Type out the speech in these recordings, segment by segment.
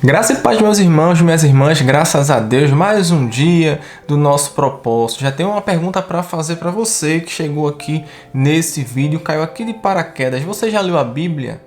Graça e paz, meus irmãos, minhas irmãs, graças a Deus, mais um dia do nosso propósito. Já tenho uma pergunta para fazer para você que chegou aqui nesse vídeo, caiu aqui de paraquedas. Você já leu a Bíblia?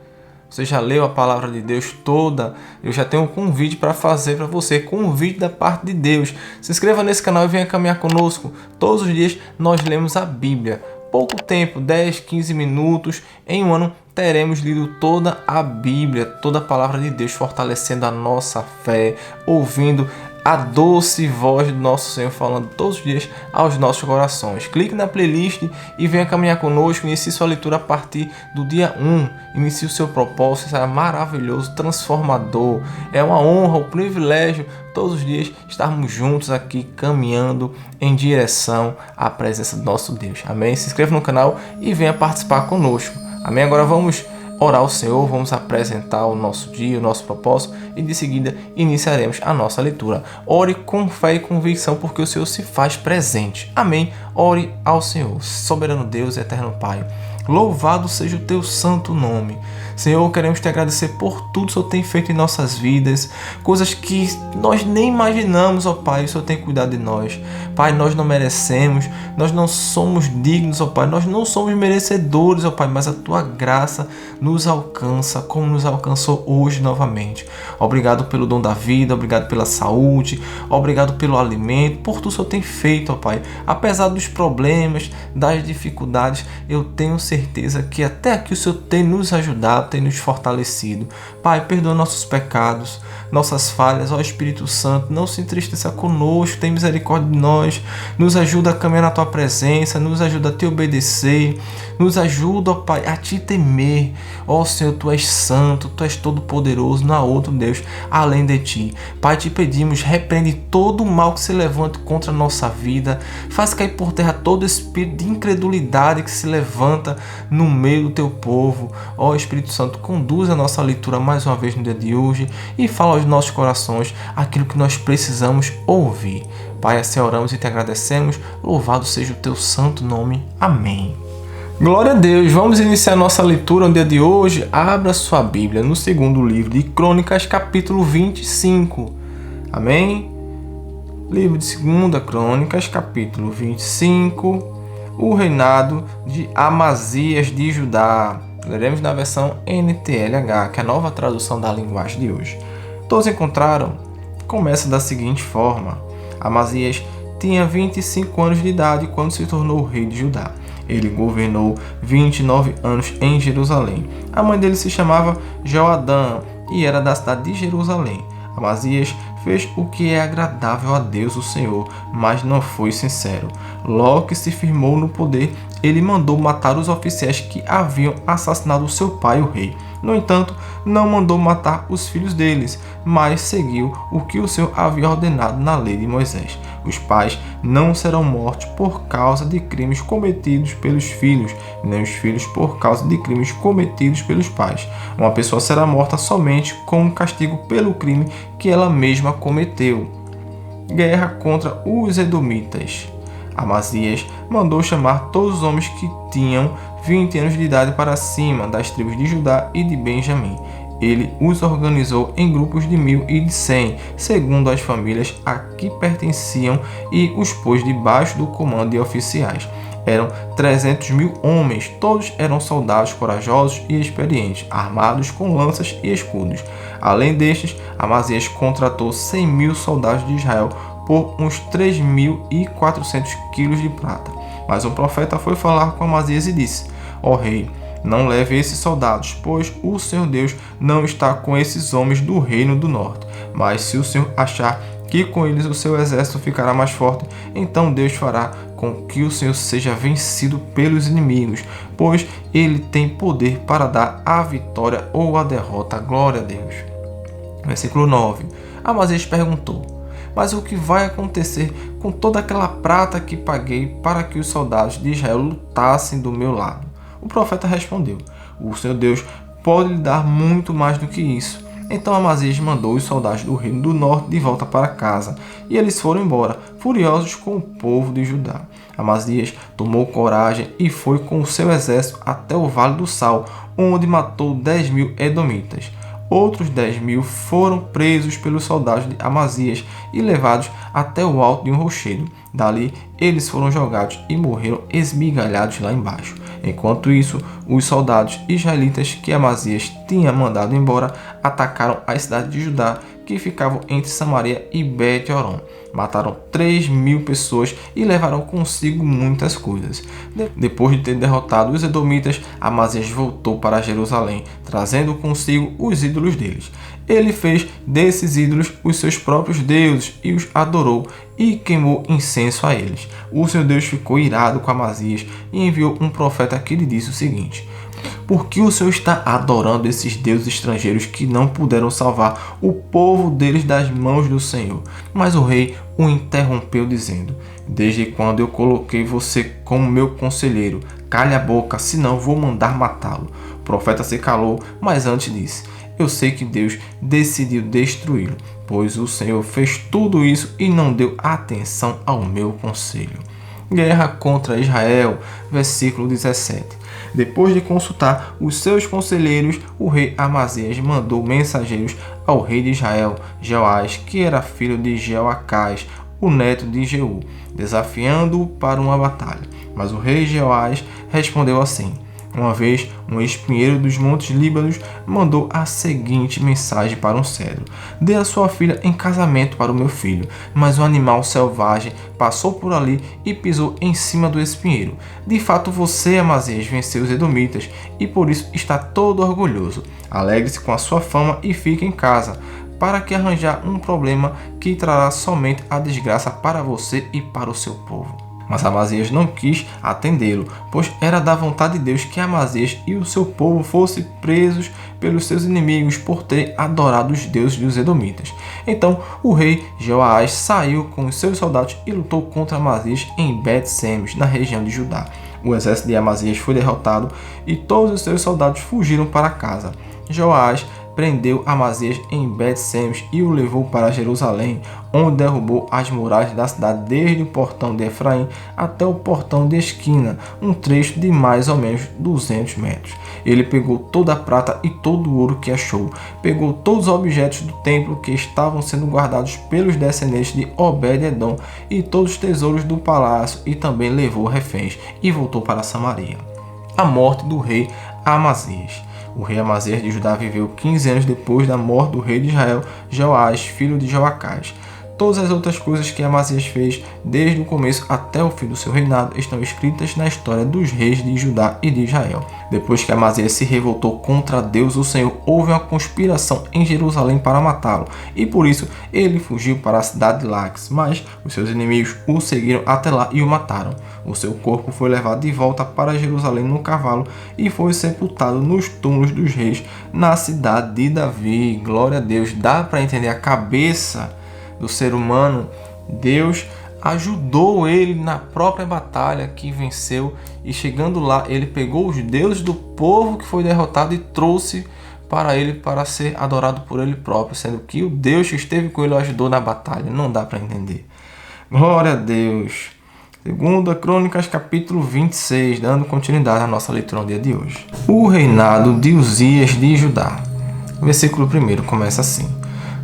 Você já leu a palavra de Deus toda? Eu já tenho um convite para fazer para você, convite da parte de Deus. Se inscreva nesse canal e venha caminhar conosco. Todos os dias nós lemos a Bíblia. Pouco tempo, 10, 15 minutos, em um ano teremos lido toda a Bíblia, toda a palavra de Deus, fortalecendo a nossa fé, ouvindo a doce voz do nosso Senhor falando todos os dias aos nossos corações. Clique na playlist e venha caminhar conosco. Inicie sua leitura a partir do dia 1. Inicie o seu propósito, será maravilhoso, transformador. É uma honra, um privilégio todos os dias estarmos juntos aqui caminhando em direção à presença do nosso Deus. Amém? Se inscreva no canal e venha participar conosco. Amém? Agora vamos orar ao Senhor, vamos apresentar o nosso dia, o nosso propósito e de seguida iniciaremos a nossa leitura. Ore com fé e convicção porque o Senhor se faz presente. Amém? Ore ao Senhor, soberano Deus e eterno Pai. Louvado seja o teu santo nome. Senhor, queremos te agradecer por tudo que o Senhor tem feito em nossas vidas, coisas que nós nem imaginamos, ó Pai, o Senhor tem cuidado de nós. Pai, nós não merecemos, nós não somos dignos, ó Pai, nós não somos merecedores, ó Pai, mas a tua graça nos alcança, como nos alcançou hoje novamente. Obrigado pelo dom da vida, obrigado pela saúde, obrigado pelo alimento, por tudo que o Senhor tem feito, ó Pai. Apesar dos problemas, das dificuldades, eu tenho certeza que até aqui o Senhor tem nos ajudado, tem nos fortalecido. Pai, perdoa nossos pecados, nossas falhas, ó Espírito Santo, não se entristeça conosco, tem misericórdia de nós, nos ajuda a caminhar na tua presença, nos ajuda a te obedecer, nos ajuda, ó Pai, a te temer. Ó Senhor, tu és santo, tu és todo poderoso, não há outro Deus além de ti. Pai, te pedimos, repreende todo o mal que se levanta contra a nossa vida, faz cair por terra todo espírito de incredulidade que se levanta no meio do teu povo. Ó Espírito Santo, conduz a nossa leitura mais uma vez no dia de hoje e fala aos nossos corações aquilo que nós precisamos ouvir. Pai, assim oramos e te agradecemos. Louvado seja o teu santo nome. Amém. Glória a Deus. Vamos iniciar nossa leitura no dia de hoje. Abra sua Bíblia no segundo livro de Crônicas, capítulo 25. Amém? Livro de 2 Crônicas, capítulo 25. O reinado de Amazias de Judá. Leremos na versão NTLH, que é a nova tradução da linguagem de hoje. Todos encontraram? Começa da seguinte forma. Amazias tinha 25 anos de idade quando se tornou rei de Judá. Ele governou 29 anos em Jerusalém. A mãe dele se chamava Joadã e era da cidade de Jerusalém. Amazias fez o que é agradável a Deus, o Senhor, mas não foi sincero. Logo que se firmou no poder, ele mandou matar os oficiais que haviam assassinado o seu pai, o rei. No entanto, não mandou matar os filhos deles, mas seguiu o que o Senhor havia ordenado na lei de Moisés. Os pais não serão mortos por causa de crimes cometidos pelos filhos, nem os filhos por causa de crimes cometidos pelos pais. Uma pessoa será morta somente com um castigo pelo crime que ela mesma cometeu. Guerra contra os edomitas. Amazias mandou chamar todos os homens que tinham 20 anos de idade para cima, das tribos de Judá e de Benjamim. Ele os organizou em grupos de 1.000 e de 100, segundo as famílias a que pertenciam, e os pôs debaixo do comando de oficiais. Eram 300.000 homens, todos eram soldados corajosos e experientes, armados com lanças e escudos. Além destes, Amazias contratou 100.000 soldados de Israel por uns 3.400 quilos de prata. Mas um profeta foi falar com Amazias e disse: Ó rei, não leve esses soldados, pois o Senhor Deus não está com esses homens do reino do norte. Mas se o Senhor achar que com eles o seu exército ficará mais forte, então Deus fará com que o Senhor seja vencido pelos inimigos, pois ele tem poder para dar a vitória ou a derrota. Glória a Deus. Versículo 9. Amazias perguntou: mas o que vai acontecer com toda aquela prata que paguei para que os soldados de Israel lutassem do meu lado? O profeta respondeu: o Senhor Deus pode lhe dar muito mais do que isso. Então Amazias mandou os soldados do reino do norte de volta para casa, e eles foram embora, furiosos com o povo de Judá. Amazias tomou coragem e foi com o seu exército até o Vale do Sal, onde matou 10.000 edomitas. Outros 10.000 foram presos pelos soldados de Amazias e levados até o alto de um rochedo. Dali, eles foram jogados e morreram esmigalhados lá embaixo. Enquanto isso, os soldados israelitas que Amazias tinha mandado embora atacaram a cidade de Judá, que ficavam entre Samaria e Bet-horon. Mataram 3.000 pessoas e levaram consigo muitas coisas. Depois de ter derrotado os edomitas, Amazias voltou para Jerusalém, trazendo consigo os ídolos deles. Ele fez desses ídolos os seus próprios deuses e os adorou e queimou incenso a eles. O seu Deus ficou irado com Amazias e enviou um profeta que lhe disse o seguinte: por que o Senhor está adorando esses deuses estrangeiros que não puderam salvar o povo deles das mãos do Senhor? Mas o rei o interrompeu dizendo: desde quando eu coloquei você como meu conselheiro? Cale a boca, senão vou mandar matá-lo. O profeta se calou, mas antes disse: eu sei que Deus decidiu destruí-lo, pois o Senhor fez tudo isso e não deu atenção ao meu conselho. Guerra contra Israel, versículo 17. Depois de consultar os seus conselheiros, o rei Amazias mandou mensageiros ao rei de Israel, Jeoás, que era filho de Jeoacás, o neto de Jeú, desafiando-o para uma batalha. Mas o rei Jeoás respondeu assim: uma vez, um espinheiro dos montes Líbanos mandou a seguinte mensagem para um cedro: dê a sua filha em casamento para o meu filho. Mas um animal selvagem passou por ali e pisou em cima do espinheiro. De fato, você, Amazias, venceu os edomitas e por isso está todo orgulhoso. Alegre-se com a sua fama e fique em casa, para que arranjar um problema que trará somente a desgraça para você e para o seu povo. Mas Amazias não quis atendê-lo, pois era da vontade de Deus que Amazias e o seu povo fossem presos pelos seus inimigos por terem adorado os deuses dos edomitas. Então o rei Jeoás saiu com os seus soldados e lutou contra Amazias em Bet-semes, na região de Judá. O exército de Amazias foi derrotado e todos os seus soldados fugiram para casa. Jeoás prendeu Amazias em Bet-semes e o levou para Jerusalém, onde derrubou as muralhas da cidade desde o portão de Efraim até o portão de esquina, um trecho de mais ou menos 200 metros. Ele pegou toda a prata e todo o ouro que achou, pegou todos os objetos do templo que estavam sendo guardados pelos descendentes de Obed-edom e todos os tesouros do palácio e também levou reféns e voltou para Samaria. A morte do rei Amazias. O rei Amazias de Judá viveu 15 anos depois da morte do rei de Israel, Jeoás, filho de Joacás. Todas as outras coisas que Amazias fez, desde o começo até o fim do seu reinado, estão escritas na história dos reis de Judá e de Israel. Depois que Amazias se revoltou contra Deus, o Senhor, houve uma conspiração em Jerusalém para matá-lo, e por isso ele fugiu para a cidade de Laques, mas os seus inimigos o seguiram até lá e o mataram. O seu corpo foi levado de volta para Jerusalém no cavalo e foi sepultado nos túmulos dos reis na cidade de Davi. Glória a Deus! Dá para entender a cabeça do ser humano. Deus ajudou ele na própria batalha que venceu, e chegando lá ele pegou os deuses do povo que foi derrotado e trouxe para ele para ser adorado por ele próprio, sendo que o Deus que esteve com ele o ajudou na batalha. Não dá para entender. Glória a Deus. 2 Crônicas capítulo 26, dando continuidade à nossa leitura no dia de hoje. O reinado de Uzias de Judá. Versículo 1 começa assim: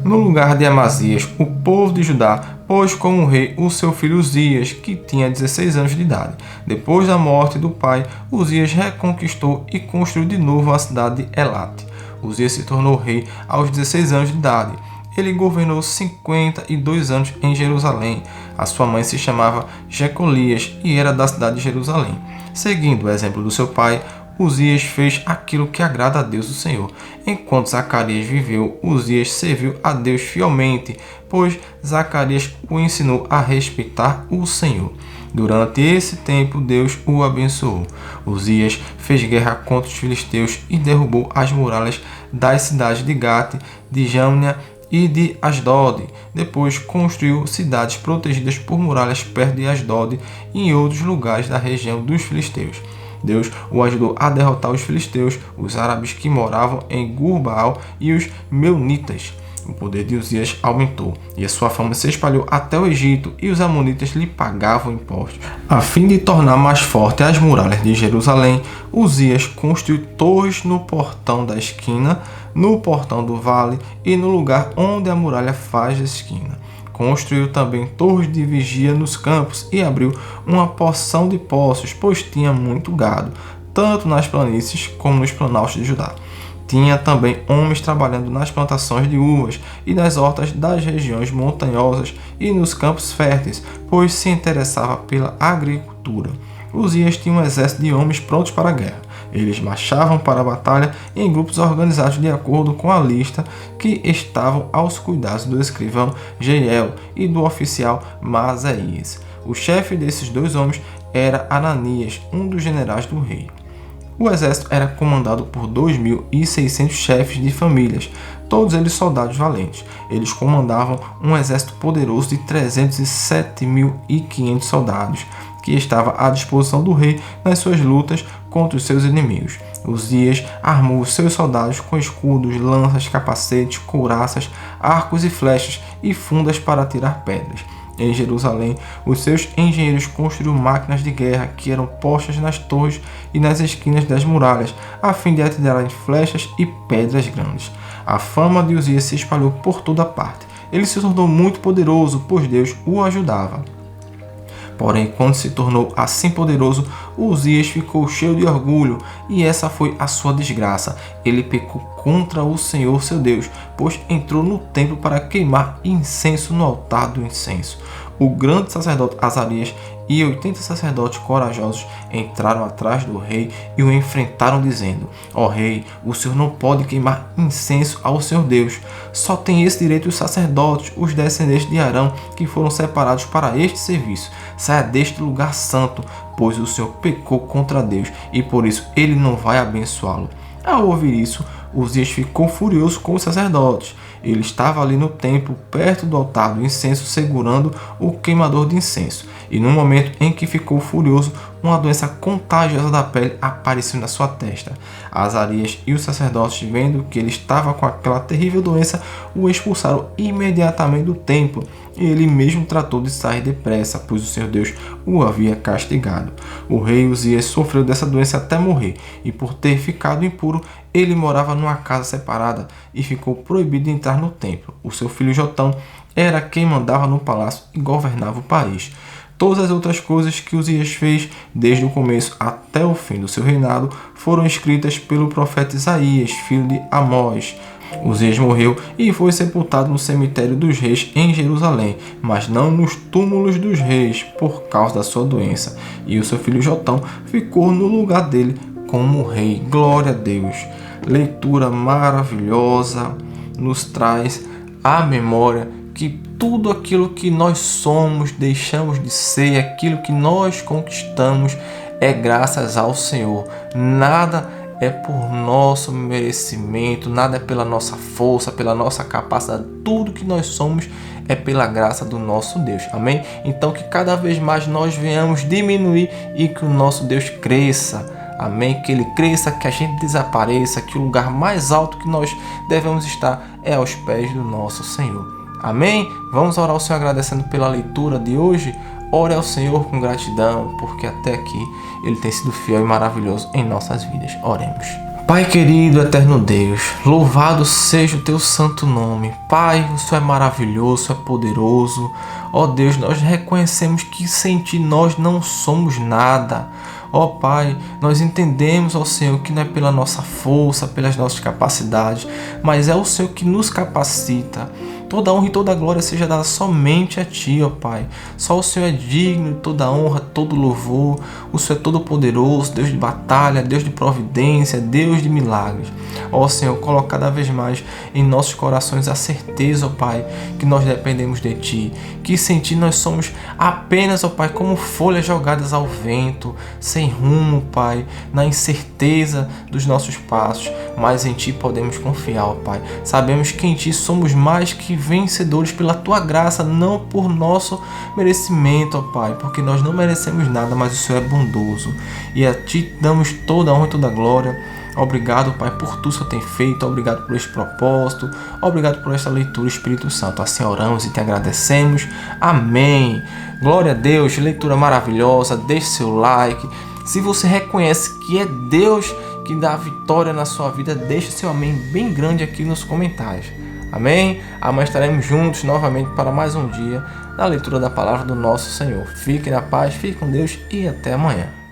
no lugar de Amazias, o povo de Judá pôs como rei o seu filho Uzias, que tinha 16 anos de idade. Depois da morte do pai, Uzias reconquistou e construiu de novo a cidade de Elate. Uzias se tornou rei aos 16 anos de idade. Ele governou 52 anos em Jerusalém. A sua mãe se chamava Jecolias e era da cidade de Jerusalém. Seguindo o exemplo do seu pai, Uzias fez aquilo que agrada a Deus o Senhor. Enquanto Zacarias viveu, Uzias serviu a Deus fielmente, pois Zacarias o ensinou a respeitar o Senhor. Durante esse tempo, Deus o abençoou. Uzias fez guerra contra os filisteus e derrubou as muralhas das cidades de Gate, de Jâmnia e de Asdod. Depois construiu cidades protegidas por muralhas perto de Asdod e em outros lugares da região dos filisteus. Deus o ajudou a derrotar os filisteus, os árabes que moravam em Gur-Baal e os meunitas. O poder de Uzias aumentou, e a sua fama se espalhou até o Egito, e os amonitas lhe pagavam impostos. A fim de tornar mais forte as muralhas de Jerusalém, Uzias construiu torres no portão da esquina, no portão do vale e no lugar onde a muralha faz a esquina. Construiu também torres de vigia nos campos e abriu uma porção de poços, pois tinha muito gado, tanto nas planícies como nos planaltos de Judá. Tinha também homens trabalhando nas plantações de uvas e nas hortas das regiões montanhosas e nos campos férteis, pois se interessava pela agricultura. Uzias tinha um exército de homens prontos para a guerra. Eles marchavam para a batalha em grupos organizados de acordo com a lista que estavam aos cuidados do escrivão Jeiel e do oficial Maaseias. O chefe desses dois homens era Ananias, um dos generais do rei. O exército era comandado por 2.600 chefes de famílias, todos eles soldados valentes. Eles comandavam um exército poderoso de 307.500 soldados, que estava à disposição do rei nas suas lutas contra os seus inimigos. Uzias armou os seus soldados com escudos, lanças, capacetes, couraças, arcos e flechas e fundas para atirar pedras. Em Jerusalém, os seus engenheiros construíram máquinas de guerra que eram postas nas torres e nas esquinas das muralhas, a fim de atirarem flechas e pedras grandes. A fama de Uzias se espalhou por toda parte. Ele se tornou muito poderoso, pois Deus o ajudava. Porém, quando se tornou assim poderoso, Uzias ficou cheio de orgulho, e essa foi a sua desgraça. Ele pecou contra o Senhor seu Deus, pois entrou no templo para queimar incenso no altar do incenso. O grande sacerdote Azarias e 80 sacerdotes corajosos entraram atrás do rei e o enfrentaram, dizendo: Ó rei, o senhor não pode queimar incenso ao Senhor Deus. Só tem esse direito os sacerdotes, os descendentes de Arão, que foram separados para este serviço. Saia deste lugar santo, pois o Senhor pecou contra Deus e por isso ele não vai abençoá-lo. Ao ouvir isso, Uzias ficou furioso com os sacerdotes. Ele estava ali no templo, perto do altar do incenso, segurando o queimador de incenso. E no momento em que ficou furioso, uma doença contagiosa da pele apareceu na sua testa. Azarias e os sacerdotes, vendo que ele estava com aquela terrível doença, o expulsaram imediatamente do templo. E ele mesmo tratou de sair depressa, pois o Senhor Deus o havia castigado. O rei Uzias sofreu dessa doença até morrer, e por ter ficado impuro, ele morava numa casa separada e ficou proibido de entrar no templo. O seu filho Jotão era quem mandava no palácio e governava o país. Todas as outras coisas que Uzias fez, desde o começo até o fim do seu reinado, foram escritas pelo profeta Isaías, filho de Amós. Uzias morreu e foi sepultado no cemitério dos reis em Jerusalém, mas não nos túmulos dos reis, por causa da sua doença. E o seu filho Jotão ficou no lugar dele como rei. Glória a Deus! Leitura maravilhosa nos traz à memória que tudo aquilo que nós somos, deixamos de ser, aquilo que nós conquistamos é graças ao Senhor. Nada é por nosso merecimento, nada é pela nossa força, pela nossa capacidade. Tudo que nós somos é pela graça do nosso Deus. Amém? Então que cada vez mais nós venhamos diminuir e que o nosso Deus cresça. Amém? Que Ele cresça, que a gente desapareça, que o lugar mais alto que nós devemos estar é aos pés do nosso Senhor. Amém? Vamos orar ao Senhor agradecendo pela leitura de hoje. Ore ao Senhor com gratidão, porque até aqui Ele tem sido fiel e maravilhoso em nossas vidas. Oremos. Pai querido, eterno Deus, louvado seja o Teu santo nome. Pai, o Senhor é maravilhoso, o Senhor é poderoso. Ó Deus, nós reconhecemos que sem Ti nós não somos nada. Ó Pai, nós entendemos, ó Senhor, que não é pela nossa força, pelas nossas capacidades, mas é o Senhor que nos capacita. Toda honra e toda glória seja dada somente a Ti, ó Pai. Só o Senhor é digno de toda honra, todo louvor. O Senhor é todo poderoso, Deus de batalha, Deus de providência, Deus de milagres. Ó Senhor, coloca cada vez mais em nossos corações a certeza, ó Pai, que nós dependemos de Ti. Que sem Ti nós somos apenas, ó Pai, como folhas jogadas ao vento, sem rumo, Pai, na incerteza dos nossos passos. Mas em Ti podemos confiar, ó Pai. Sabemos que em Ti somos mais que vencedores pela Tua graça, não por nosso merecimento, ó Pai, porque nós não merecemos nada, mas o Senhor é bondoso. E a Ti damos toda a honra e toda a glória. Obrigado, Pai, por tudo que você tem feito. Obrigado por este propósito. Obrigado por esta leitura, Espírito Santo. Assim oramos e te agradecemos. Amém. Glória a Deus. Leitura maravilhosa. Deixe seu like. Se você reconhece que é Deus que dá a vitória na sua vida, deixe seu amém bem grande aqui nos comentários. Amém? Amanhã estaremos juntos novamente para mais um dia da leitura da palavra do nosso Senhor. Fique na paz, fique com Deus e até amanhã.